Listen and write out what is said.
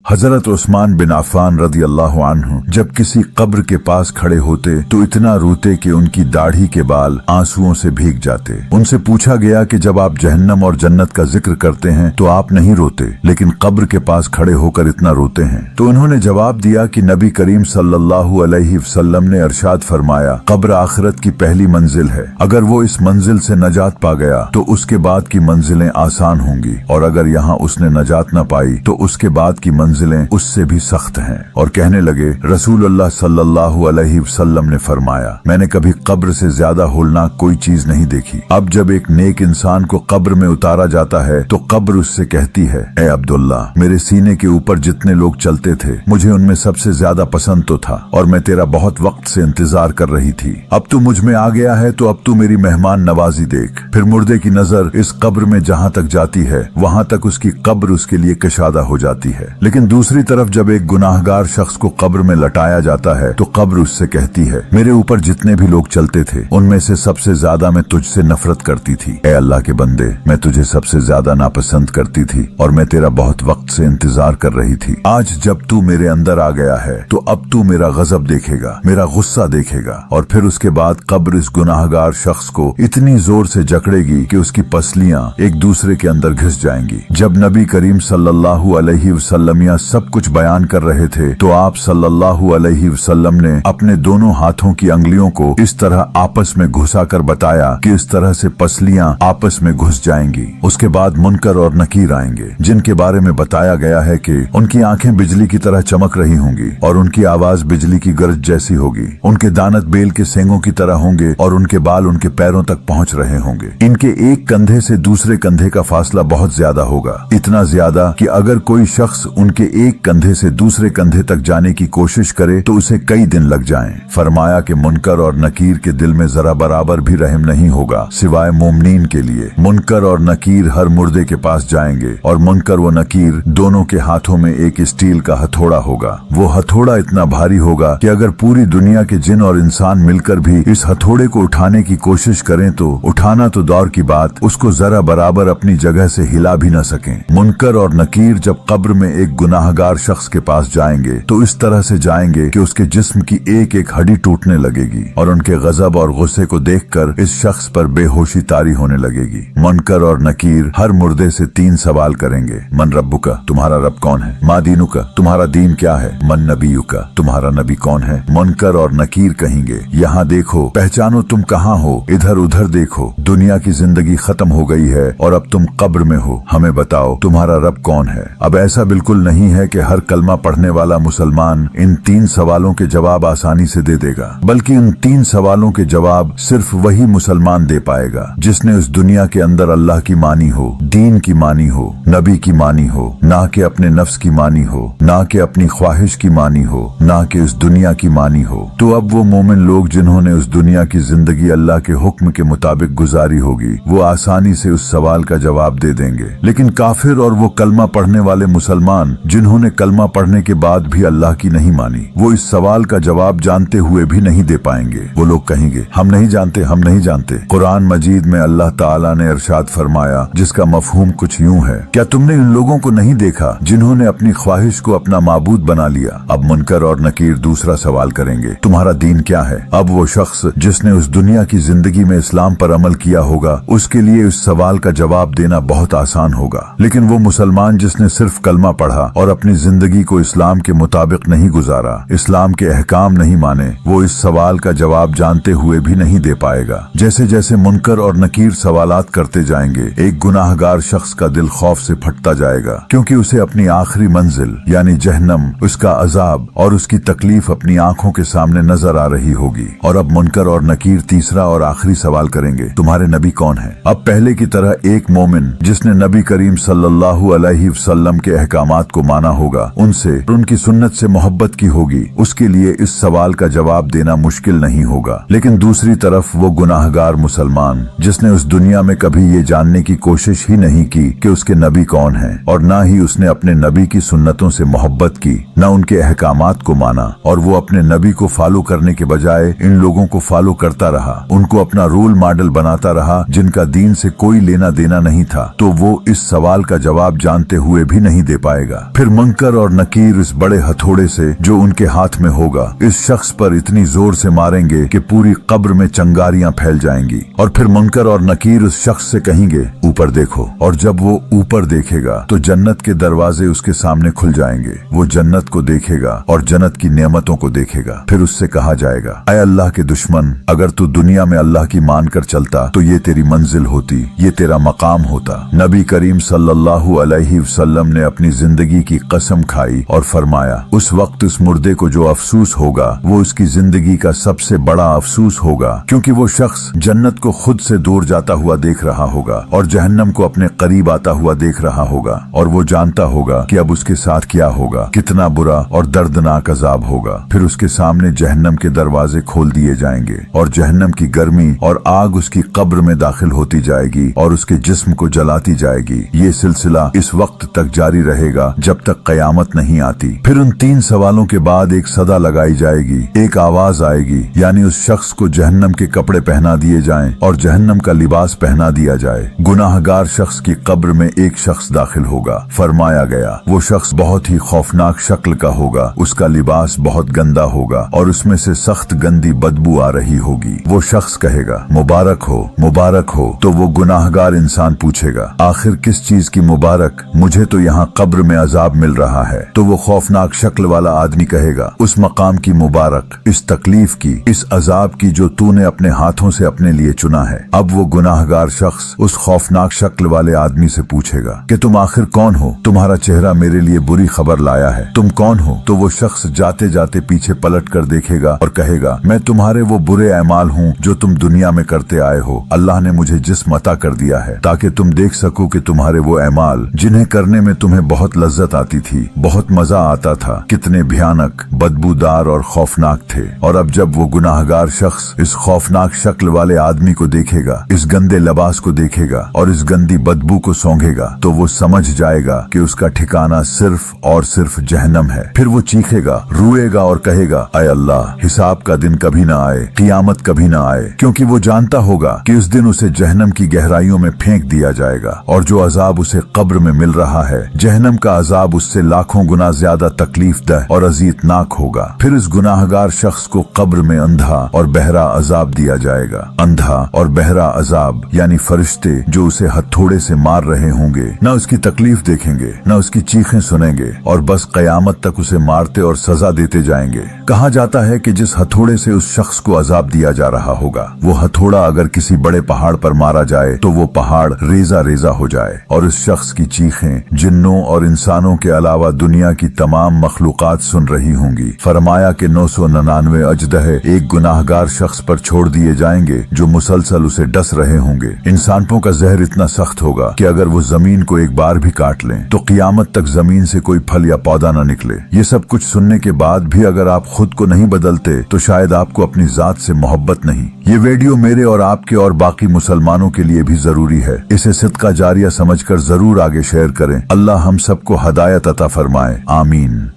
हजरत उस्मान बिन अफ़्फ़ान रज़ी अल्लाहु अन्हु जब किसी कब्र के पास खड़े होते तो इतना रोते कि उनकी दाढ़ी के बाल आंसुओं से भीग जाते। उनसे पूछा गया कि जब आप जहन्नम और जन्नत का जिक्र करते हैं तो आप नहीं रोते, लेकिन कब्र के पास खड़े होकर इतना रोते हैं। तो उन्होंने जवाब दिया कि नबी करीम सल्लल्लाहु अलैहि वसल्लम ने इरशाद फरमाया, कब्र आखिरत की पहली मंजिल है। अगर वो इस मंजिल से नजात पा गया तो उसके बाद की मंजिलें आसान होंगी, और अगर यहाँ उसने नजात न पाई तो उसके बाद की मंजिलें उससे भी सख्त हैं। और कहने लगे, रसूलुल्लाह सल्लल्लाहु अलैहि वसल्लम ने फरमाया, मैंने कभी कब्र से ज्यादा होलनाक कोई चीज नहीं देखी। अब जब एक नेक इंसान को कब्र में उतारा जाता है तो कब्र उससे कहती है, ए अब्दुल्ला, मेरे सीने के ऊपर जितने लोग चलते थे मुझे उनमें सबसे ज्यादा पसंद तो था, और मैं तेरा बहुत वक्त से इंतजार कर रही थी। अब तू मुझ में आ गया है तो अब तू मेरी मेहमान नवाजी देख। फिर मुर्दे की नजर इस कब्र में जहाँ तक जाती है वहाँ तक उसकी कब्र उसके लिए कशादा हो जाती है। लेकिन दूसरी तरफ जब एक गुनाहगार शख्स को कब्र में लटाया जाता है तो कब्र उससे कहती है, मेरे ऊपर जितने भी लोग चलते थे उनमें से सबसे ज्यादा मैं तुझसे नफरत करती थी। ए अल्लाह के बंदे, मैं तुझे सबसे ज्यादा नापसंद करती थी और मैं तेरा बहुत वक्त से इंतजार कर रही थी। आज जब तू मेरे अंदर आ गया है तो अब तू मेरा गजब देखेगा, मेरा गुस्सा देखेगा। और फिर उसके बाद कब्र इस गुनाहगार शख्स को इतनी जोर से जकड़ेगी कि उसकी पसलियां एक दूसरे के अंदर घिस जाएंगी। जब नबी करीम सल्लल्लाहु अलैहि वसल्लम सब कुछ बयान कर रहे थे तो आप सल्लल्लाहु अलैहि वसल्लम ने अपने दोनों हाथों की अंगुलियों को इस तरह आपस में घुसाकर बताया कि इस तरह से पसलियां आपस में घुस जाएंगी। उसके बाद मुनकर और नकीर आएंगे, जिनके बारे में बताया गया है कि उनकी आंखें बिजली की तरह चमक रही होंगी और उनकी आवाज बिजली की गरज जैसी होगी। उनके दानत बेल के सेंगों की तरह होंगे और उनके बाल उनके पैरों तक पहुंच रहे होंगे। इनके एक कंधे से दूसरे कंधे का फासला बहुत ज्यादा होगा, इतना ज्यादा कि अगर कोई शख्स उनके एक कंधे से दूसरे कंधे तक जाने की कोशिश करे तो उसे कई दिन लग जाएं। फरमाया कि मुनकर और नकीर के दिल में जरा बराबर भी रहम नहीं होगा सिवाय मोमनीन के लिए। मुनकर और नकीर हर मुर्दे के पास जाएंगे और मुनकर व नकीर दोनों के हाथों में एक स्टील का हथौड़ा होगा। वो हथौड़ा इतना भारी होगा कि अगर पूरी दुनिया के जिन और इंसान मिलकर भी इस हथौड़े को उठाने की कोशिश करें तो उठाना तो दौर की बात, उसको जरा बराबर अपनी जगह से हिला भी न सकें। मुनकर और नकीर जब कब्र में एक गुनाहगार शख्स के पास जाएंगे तो इस तरह से जाएंगे कि उसके जिस्म की एक एक हड्डी टूटने लगेगी और उनके गजब और गुस्से को देखकर इस शख्स पर बेहोशी तारी होने लगेगी। मुनकर और नकीर हर मुर्दे से 3 सवाल करेंगे, मन रब्बुका, तुम्हारा रब कौन है? मा दीनुका, तुम्हारा दीन क्या है? मन नबीयुका, तुम्हारा नबी कौन है? मुनकर और नकीर कहेंगे, यहाँ देखो, पहचानो तुम कहाँ हो, इधर उधर देखो, दुनिया की जिंदगी खत्म हो गई है और अब तुम कब्र में हो, हमें बताओ तुम्हारा रब कौन है? अब ऐसा बिल्कुल नहीं है कि हर कलमा पढ़ने वाला मुसलमान इन 3 सवालों के जवाब आसानी से दे देगा, बल्कि इन 3 सवालों के जवाब सिर्फ वही मुसलमान दे पाएगा जिसने उस दुनिया के अंदर अल्लाह की मानी हो, दीन की मानी हो, नबी की मानी हो, ना कि अपने नफ्स की मानी हो, ना कि अपनी ख्वाहिश की मानी हो, ना कि उस दुनिया की मानी हो। तो अब वो मोमिन लोग जिन्होंने उस दुनिया की जिंदगी अल्लाह के हुक्म के मुताबिक गुजारी होगी वो आसानी से उस सवाल का जवाब दे देंगे। लेकिन काफिर और वो कलमा पढ़ने वाले मुसलमान जिन्होंने कलमा पढ़ने के बाद भी अल्लाह की नहीं मानी, वो इस सवाल का जवाब जानते हुए भी नहीं दे पाएंगे। वो लोग कहेंगे, हम नहीं जानते, हम नहीं जानते। कुरान मजीद में अल्लाह ताला ने इरशाद फरमाया, जिसका मफहूम कुछ यूं है, क्या तुमने उन लोगों को नहीं देखा जिन्होंने अपनी ख्वाहिश को अपना माबूद बना लिया? अब मुनकर और नकीर दूसरा सवाल करेंगे, तुम्हारा दीन क्या है? अब वो शख्स जिसने उस दुनिया की जिंदगी में इस्लाम पर अमल किया होगा उसके लिए इस सवाल का जवाब देना बहुत आसान होगा। लेकिन वो मुसलमान जिसने सिर्फ कलमा पढ़ा और अपनी जिंदगी को इस्लाम के मुताबिक नहीं गुजारा, इस्लाम के अहकाम नहीं माने, वो इस सवाल का जवाब जानते हुए भी नहीं दे पाएगा। जैसे जैसे मुनकर और नकीर सवालात करते जाएंगे, एक गुनाहगार शख्स का दिल खौफ से फटता जाएगा, क्योंकि उसे अपनी आखिरी मंजिल यानी जहन्नम, उसका अजाब और उसकी तकलीफ अपनी आंखों के सामने नजर आ रही होगी। और अब मुनकर और नकीर तीसरा और आखिरी सवाल करेंगे, तुम्हारे नबी कौन है? अब पहले की तरह एक मोमिन जिसने नबी करीम सल्लल्लाहु अलैहि वसल्लम के अहकामात को माना होगा, उनसे उनकी सुन्नत से मोहब्बत की होगी, उसके लिए इस सवाल का जवाब देना मुश्किल नहीं होगा। लेकिन दूसरी तरफ वो गुनाहगार मुसलमान जिसने उस दुनिया में कभी ये जानने की कोशिश ही नहीं की कि उसके नबी कौन है और ना ही उसने अपने नबी की सुन्नतों से मोहब्बत की, ना उनके अहकामात को माना, और वो अपने नबी को फॉलो करने के बजाय इन लोगों को फॉलो करता रहा, उनको अपना रोल मॉडल बनाता रहा जिनका दीन से कोई लेना देना नहीं था, तो वो इस सवाल का जवाब जानते हुए भी नहीं दे पाएगा। फिर मुनकर और नकीर इस बड़े हथौड़े से जो उनके हाथ में होगा इस शख्स पर इतनी जोर से मारेंगे कि पूरी कब्र में चंगारियां फैल जाएंगी। और फिर मुनकर और नकीर उस शख्स से कहेंगे ऊपर देखो, और जब वो ऊपर देखेगा तो जन्नत के दरवाजे उसके सामने खुल जाएंगे। वो जन्नत को देखेगा और जन्नत की नेमतों को देखेगा। फिर उससे कहा जाएगा, ऐ अल्लाह के दुश्मन, अगर तू दुनिया में अल्लाह की मान कर चलता तो ये तेरी मंजिल होती, ये तेरा मकाम होता। नबी करीम सल्लल्लाहु अलैहि वसल्लम ने अपनी जिंदगी की कसम खाई और फरमाया, उस वक्त उस मुर्दे को जो अफसूस होगा वो उसकी जिंदगी का सबसे बड़ा अफसूस होगा, क्योंकि वो शख्स जन्नत को खुद से दूर जाता हुआ देख रहा होगा और जहन्नम को अपने करीब आता हुआ देख रहा होगा, और वो जानता होगा कि अब उसके साथ क्या होगा, कितना बुरा और दर्दनाक अजाब होगा। फिर उसके सामने जहन्नम के दरवाजे खोल दिए जाएंगे और जहन्नम की गर्मी और आग उसकी कब्र में दाखिल होती जाएगी और उसके जिस्म को जलाती जाएगी। ये सिलसिला इस वक्त तक जारी रहेगा जब तक कयामत नहीं आती। फिर उन 3 सवालों के बाद एक सदा लगाई जाएगी, एक आवाज आएगी, यानी उस शख्स को जहन्नम के कपड़े पहना दिए जाएं और जहन्नम का लिबास पहना दिया जाए। गुनाहगार शख्स की कब्र में एक शख्स दाखिल होगा। फरमाया गया वो शख्स बहुत ही खौफनाक शक्ल का होगा, उसका लिबास बहुत गंदा होगा और उसमें से सख्त गंदी बदबू आ रही होगी। वो शख्स कहेगा मुबारक हो, मुबारक हो। तो वो गुनाहगार इंसान पूछेगा, आखिर किस चीज की मुबारक, मुझे तो यहाँ कब्र में अजाब मिल रहा है। तो वो खौफनाक शक्ल वाला आदमी कहेगा, उस मकाम की मुबारक, इस तकलीफ की, इस अजाब की जो तूने अपने हाथों से अपने लिए चुना है। अब वो गुनाहगार शख्स उस खौफनाक शक्ल वाले आदमी से पूछेगा कि तुम आखिर कौन हो, तुम्हारा चेहरा मेरे लिए बुरी खबर लाया है, तुम कौन हो। तो वो शख्स जाते जाते पीछे पलट कर देखेगा और कहेगा, मैं तुम्हारे वो बुरे अमाल हूँ जो तुम दुनिया में करते आए हो। अल्लाह ने मुझे जिस्म अता कर दिया है ताकि तुम देख सको कि तुम्हारे वो अमाल जिन्हें करने में तुम्हें बहुत लज्जत आती थी, बहुत मजा आता था, कितने भयानक, बदबूदार और खौफनाक थे। और अब जब वो गुनाहगार शख्स इस खौफनाक शक्ल वाले आदमी को देखेगा, इस गंदे लिबास को देखेगा और इस गंदी बदबू को सूंघेगा, तो वो समझ जाएगा कि उसका ठिकाना सिर्फ और सिर्फ जहन्नम है। फिर वो चीखेगा, रोएगा और कहेगा, ऐ अल्लाह, हिसाब का दिन कभी ना आए, कियामत कभी ना आए, क्योंकि वो जानता होगा कि उस दिन उसे जहन्नम की गहराइयों में फेंक दिया जाएगा और जो अजाब उसे कब्र में मिल रहा है, जहन्नम का अजाब उससे लाखों गुना ज्यादा तकलीफदह और अजीतनाक होगा। फिर इस गुनाहगार शख्स को कब्र में अंधा और बहरा अजाब दिया जाएगा। अंधा और बहरा अजाब यानी फरिश्ते जो उसे हथौड़े से मार रहे होंगे, न उसकी तकलीफ देखेंगे, न उसकी चीखें सुनेंगे और बस कयामत तक उसे मारते और सजा देते जाएंगे। कहा जाता है कि जिस हथौड़े से उस शख्स को अजाब दिया जा रहा होगा, वो हथौड़ा अगर किसी बड़े पहाड़ पर मारा जाए तो वो पहाड़ रेजा रेजा हो जाए और इस शख्स की चीखें जिन्नों और इंसानों के अलावा दुनिया की तमाम मखलूकात सुन रही होंगी। फरमाया कि 999 अजदहे एक गुनाहगार शख्स पर छोड़ दिए जाएंगे जो मुसलसल उसे डस रहे होंगे। इन सांपों का जहर इतना सख्त होगा कि अगर वो जमीन को एक बार भी काट लें तो कियामत तक जमीन से कोई फल या पौधा न निकले। ये सब कुछ सुनने के बाद भी अगर आप खुद को नहीं बदलते तो शायद आपको अपनी जात से मोहब्बत नहीं। ये वीडियो मेरे और आपके और बाकी मुसलमानों के लिए भी जरूरी है। इसे सदका जारिया समझकर जरूर आगे शेयर करें। अल्लाह हम सबको हदायत अता फरमाए। आमीन।